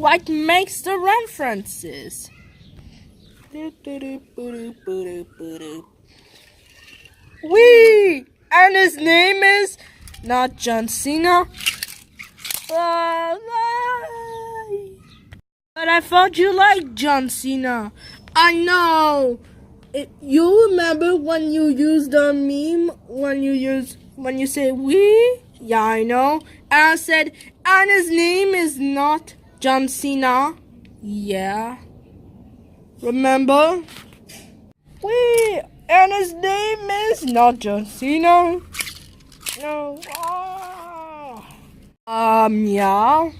what makes the references. Wee! And his name is not John Cena. But I thought you liked John Cena. I know. You remember when you used the meme when you say we? Yeah, I know. And I said, and his name is not John Cena. Yeah. Remember? We, and his name is not John Cena. No. Yeah.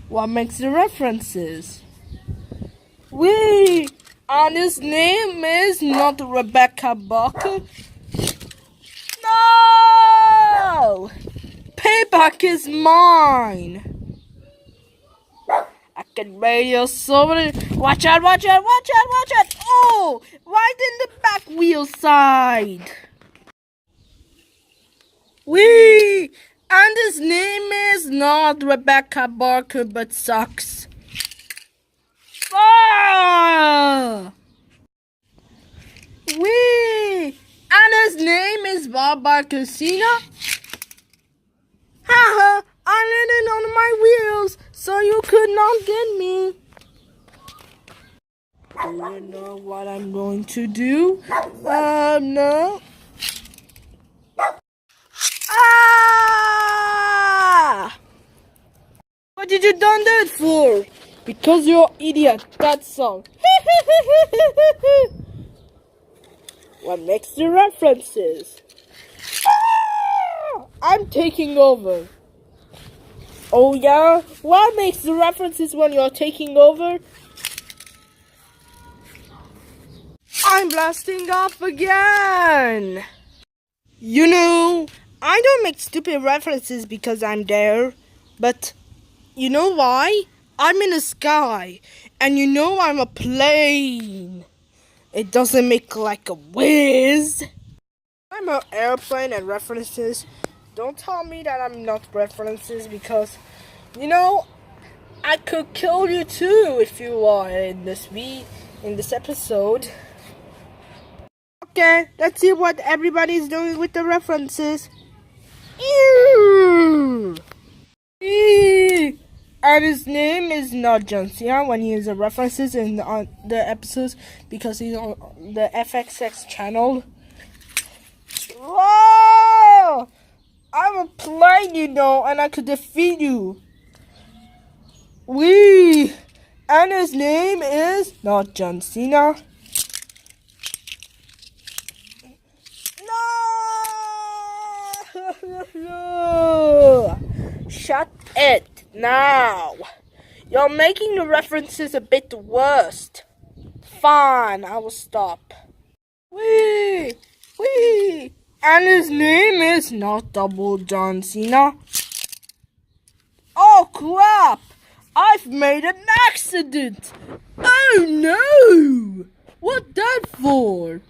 What makes the references? We, and his name is not Rebecca Buck. No! Payback is mine. I can radio so many. Watch out, watch out, watch out, watch out. Oh, right in the back wheel side. Wee! And his name is not Rebecca Barker, but sucks. Ah! Wee! And his name is Bob Barcasina. Haha! I landed on my wheels, so you could not get me. Do you know what I'm going to do? No. Ah! What did you done that for? Because you're an idiot, that's all. What makes the references? Ah! I'm taking over. Oh yeah? What makes the references when you're taking over? I'm blasting off again! You know, I don't make stupid references because I'm there, but you know why? I'm in the sky, and you know I'm a plane. It doesn't make like a whiz. I'm an airplane and references. Don't tell me that I'm not references because, you know, I could kill you too if you are in this episode. Okay, let's see what everybody's doing with the references. Ew. Ew. And his name is not John Cena when he uses references in the episodes because he's on the FXX channel. Whoa! I'm a plane, you know, and I could defeat you. Wee! And his name is not John Cena. No! Shut it now. You're making the references a bit worse. Fine, I will stop. Wee! Wee! And his name is not Double John Cena. Oh crap! I've made an accident! Oh no! What that for?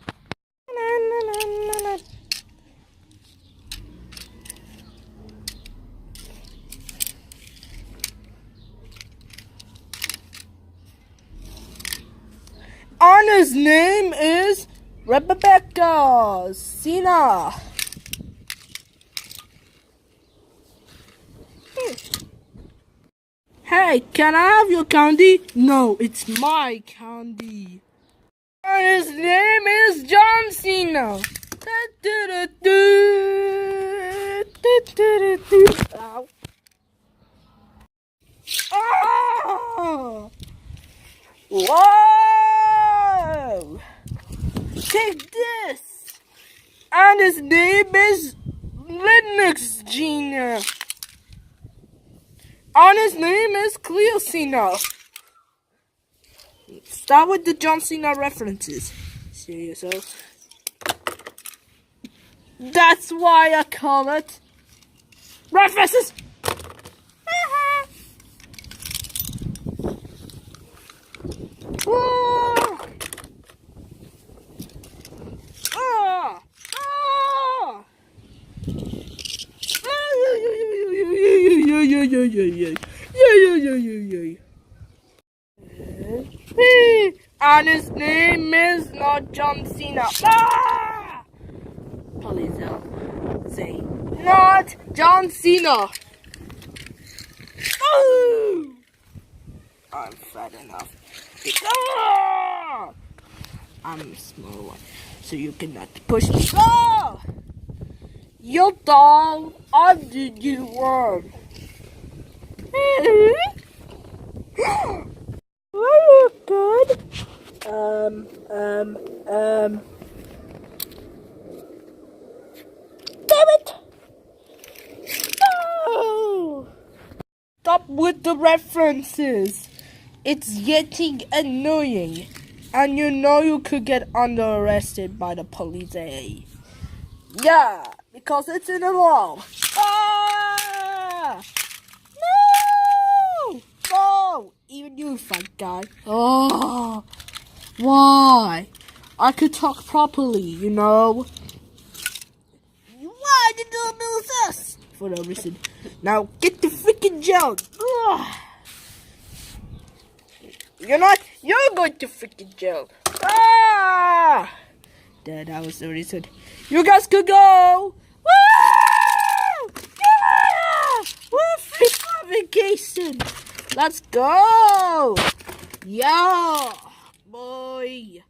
And his name is Rebecca Cena. Hey, can I have your candy? No, it's my candy. And his name is John Cena. Ow. Oh! Whoa! Take this! And his name is Linux Gina. And his name is Cleo Cena. Start with the John Cena references. See yourself. That's why I call it references. And his name is not John Cena. Ah! Please say not John Cena. Oh! I'm fat enough. Ah! I'm a small one, so you cannot push me. Ah! You're down on the new world. Are you good? Damn it! No! Stop with the references. It's getting annoying. And you know you could get under arrested by the police, eh? Yeah, because it's in the law. Ah! No! No! Even you, fat guy. Oh, why? I could talk properly, you know. Why did you abuse us? For no reason. Now get the freaking jail. Ugh. You're not. You're going to freaking jail. Ah! That was the reason. You guys could go. Woo! Yeah! Woo! Free vacation. Let's go. Yeah, boy.